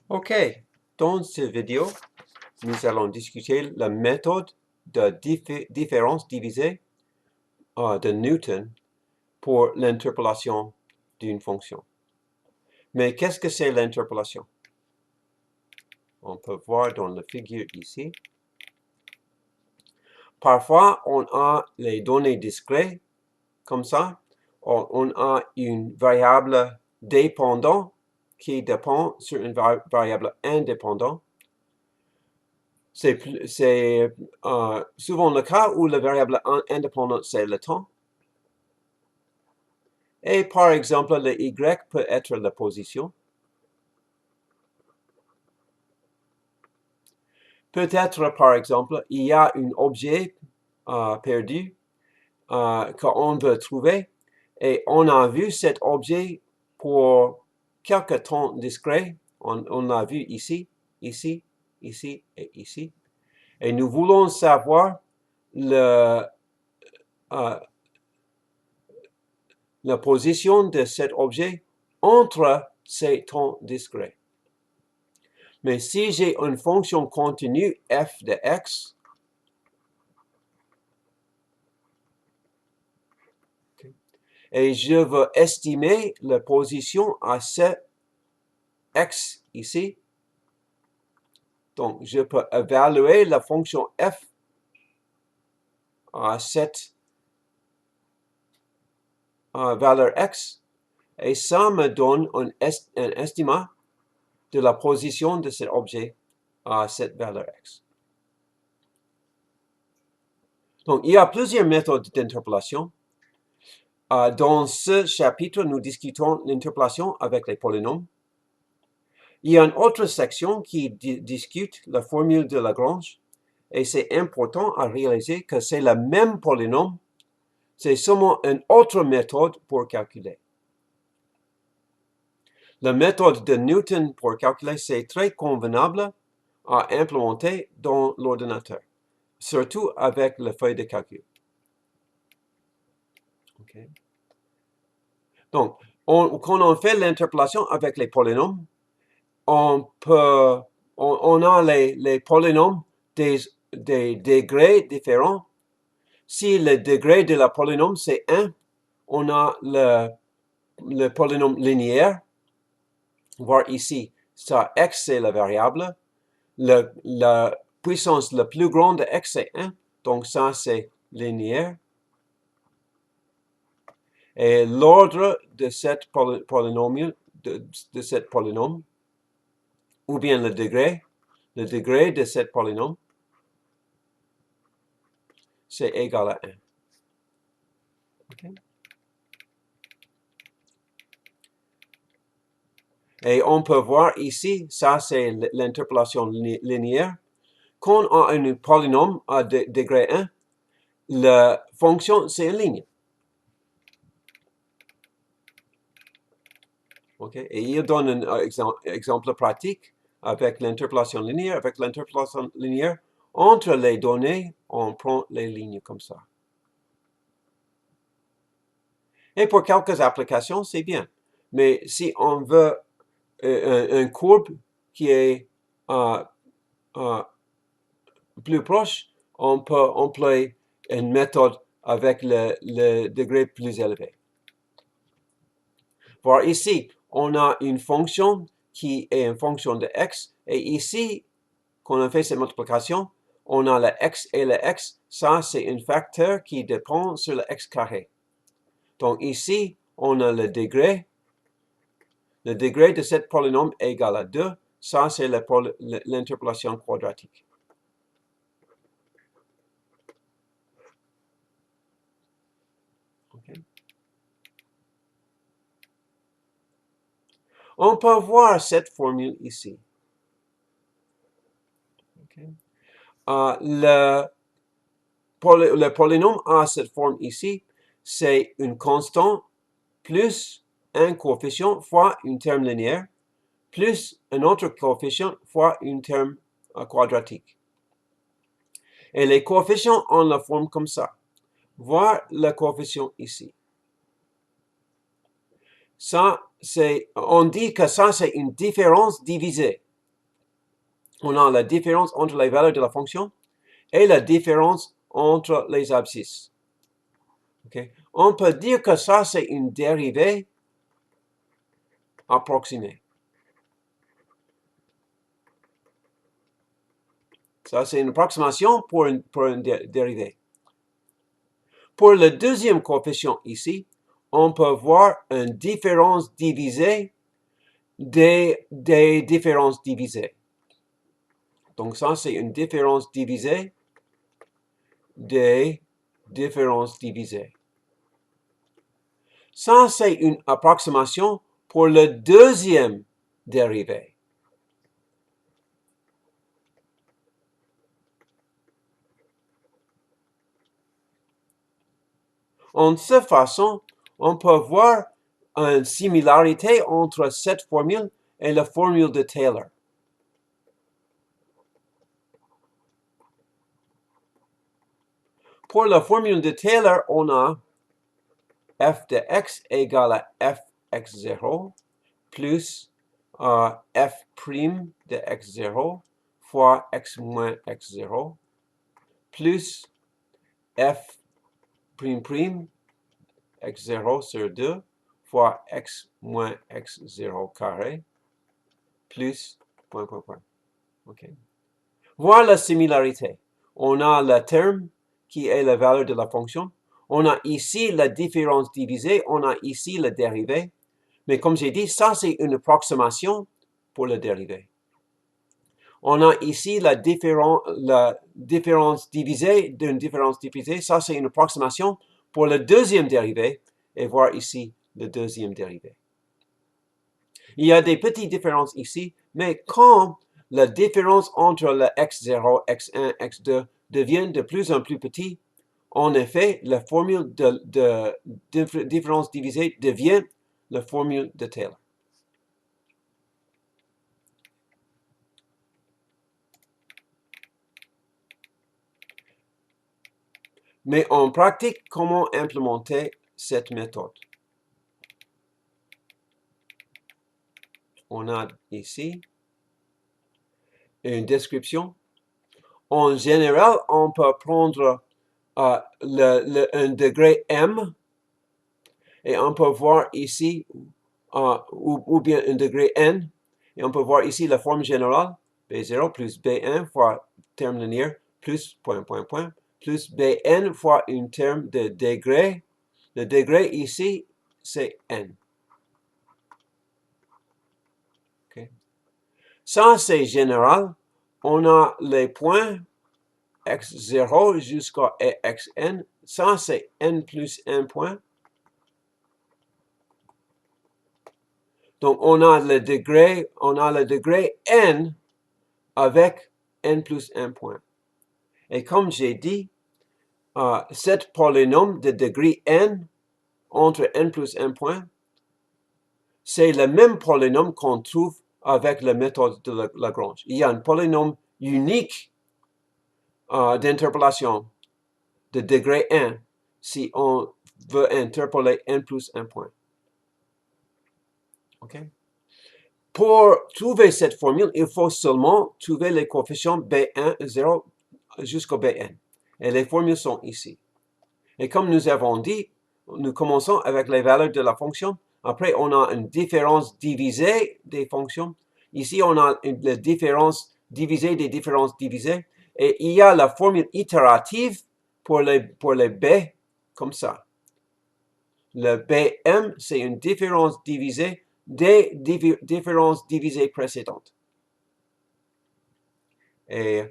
OK, dans cette vidéo, nous allons discuter la méthode de différence divisée de Newton pour l'interpolation d'une fonction. Mais qu'est-ce que c'est l'interpolation? On peut voir dans la figure ici. Parfois, on a les données discrètes, comme ça. On a une variable dépendante qui dépend sur une variable indépendante. C'est souvent le cas où la variable indépendante, c'est le temps. Et par exemple, le y peut être la position. Peut-être, par exemple, il y a un objet perdu qu'on veut trouver et on a vu cet objet pour quelques temps discrets. On l'a vu ici, ici, ici et ici. Et nous voulons savoir la position de cet objet entre ces temps discrets. Mais si j'ai une fonction continue f de x, et je veux estimer la position à ce x ici, donc je peux évaluer la fonction f à cette valeur x, et ça me donne un estimat de la position de cet objet à cette valeur x. Donc, il y a plusieurs méthodes d'interpolation. Dans ce chapitre, nous discutons l'interpolation avec les polynômes. Il y a une autre section qui discute la formule de Lagrange, et c'est important à réaliser que c'est le même polynôme, c'est seulement une autre méthode pour calculer. La méthode de Newton pour calculer, c'est très convenable à implémenter dans l'ordinateur, surtout avec la feuille de calcul. Okay. Donc, quand on fait l'interpolation avec les polynômes, on a les polynômes des degrés différents. Si le degré de la polynôme c'est 1, on a le polynôme linéaire. Voir ici, ça x c'est la variable. La puissance la plus grande de x c'est 1, donc ça c'est linéaire. Et l'ordre de cette polynomial, de cette polynôme, ou bien le degré de cette polynôme, c'est égal à 1. Okay. Et on peut voir ici, ça c'est l'interpolation linéaire. Quand on a un polynôme à degré 1, la fonction c'est une ligne. Okay. Et il donne un exemple pratique avec l'interpolation linéaire. Avec l'interpolation linéaire, entre les données, on prend les lignes comme ça. Et pour quelques applications, c'est bien. Mais si on veut une courbe qui est plus proche, on peut employer une méthode avec le degré plus élevé. Voir ici, on a une fonction qui est une fonction de x, et ici, quand on fait cette multiplication, on a le x et le x, ça c'est un facteur qui dépend sur le x carré. Donc ici, on a le degré de cette polynôme est égal à 2, ça c'est l'interpolation quadratique. Okay. On peut voir cette formule ici. Okay. Le polynôme a cette forme ici, c'est une constante plus un coefficient fois un terme linéaire, plus un autre coefficient fois un terme quadratique. Et les coefficients ont la forme comme ça. Voir le coefficient ici. Ça, on dit que ça, c'est une différence divisée. on a la différence entre les valeurs de la fonction et la différence entre les abscisses. Okay? On peut dire que ça, c'est une dérivée approximée. Ça, c'est une approximation pour une dérivée. Pour le deuxième coefficient ici, on peut voir une différence divisée des différences divisées. Donc ça, c'est une différence divisée des différences divisées. Ça, c'est une approximation pour le deuxième dérivé. En cette façon, on peut voir une similarité entre cette formule et la formule de Taylor. Pour la formule de Taylor, on a f de x égale à fx0 plus f' de x0 fois x moins x0 plus f' x0 sur 2 fois x moins x0 carré plus point. Okay. Voir la similarité. On a le terme qui est la valeur de la fonction. On a ici la différence divisée. On a ici la dérivée. Mais comme j'ai dit, ça c'est une approximation pour la dérivée. On a ici la différence divisée d'une différence divisée. Ça c'est une approximation pour le deuxième dérivé. Et voir ici le deuxième dérivé. Il y a des petites différences ici, mais quand la différence entre le x0, x1, x2 devient de plus en plus petit, en effet, la formule de différence divisée devient la formule de Taylor. Mais en pratique, comment implémenter cette méthode? On a ici une description. En général, on peut prendre un degré m et on peut voir ici ou bien un degré n et on peut voir ici la forme générale b0 plus b1 fois terme linéaire plus point plus bn fois une terme de degré. Le degré ici c'est n. Okay. Ça c'est général. On a les points x0 jusqu'à xn. Ça c'est n plus 1 point. Donc, on a le degré n avec n plus 1 point. Et comme j'ai dit, cet polynôme de degré n entre n plus 1 point, c'est le même polynôme qu'on trouve avec la méthode de Lagrange. Il y a un polynôme unique d'interpolation de degré n si on veut interpoler n plus 1 point. OK? Pour trouver cette formule, il faut seulement trouver les coefficients B1, 0 jusqu'au Bn. Et les formules sont ici. Et comme nous avons dit, nous commençons avec les valeurs de la fonction. Après, on a une différence divisée des fonctions. Ici, on a la différence divisée des différences divisées. Et il y a la formule itérative pour les B, comme ça. Le Bm, c'est une différence divisée des différences divisées précédentes. Et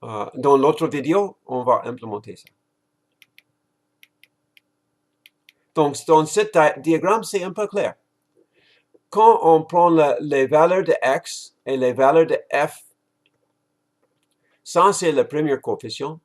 dans l'autre vidéo, on va implémenter ça. Donc, dans ce diagramme, c'est un peu clair. Quand on prend les valeurs de x et les valeurs de f, ça c'est le premier coefficient.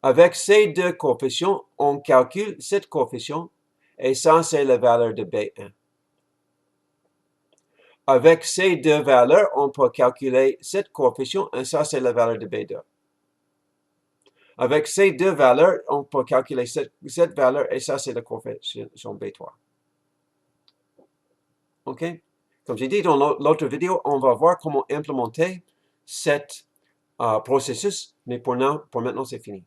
Avec ces deux coefficients, on calcule cet coefficient et ça c'est la valeur de B1. Avec ces deux valeurs, on peut calculer cette coefficient et ça, c'est la valeur de B2. Avec ces deux valeurs, on peut calculer cette valeur et ça, c'est le coefficient B3. OK? Comme j'ai dit dans l'autre vidéo, on va voir comment implémenter cet processus, mais pour maintenant, c'est fini.